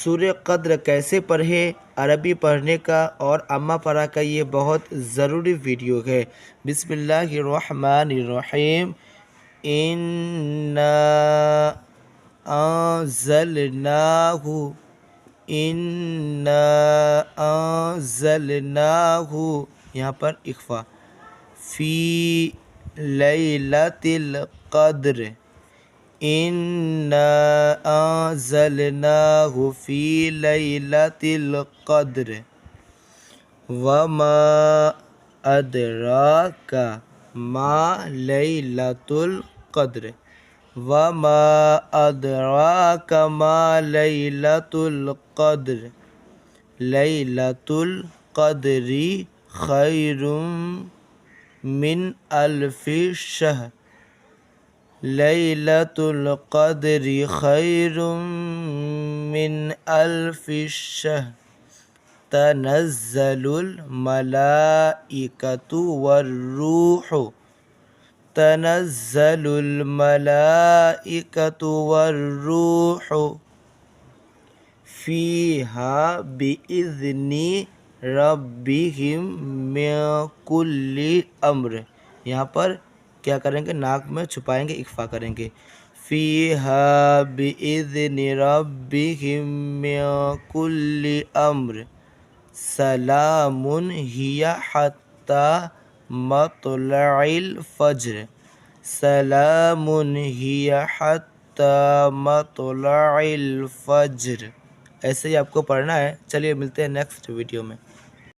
سورہ قدر کیسے پڑھیں، عربی پڑھنے کا اور اما پڑھا کا یہ بہت ضروری ویڈیو ہے۔ بسم اللہ الرحمن الرحیم۔ اِنَّا أَنزَلْنَاهُ اِنَّا أَنزَلْنَاهُ، یہاں پر اخفا، فی لیلۃ القدر، اِنَّا أَنزَلْنَاهُ فی لیلۃ القدر، وما أدراک ما لیلۃ القدر، وما أدراک ما لیلۃ القدر، لیلۃ القدر خیر من الف شہر، لیلۃ القدر خیر من الف شہر، تنزل الملائکۃ والروح، تنزل الملائکۃ والروح فیہا بإذن ربہم من کل امر، یہاں پر کیا کریں گے، ناک میں چھپائیں گے، اخفا کریں گے، فیہا بإذن ربہم من کل امر سلام ہی حتی مطلع الفجر، سلام ہی حتی مطلع الفجر۔ ایسے ہی آپ کو پڑھنا ہے۔ چلیے ملتے ہیں نیکسٹ ویڈیو میں۔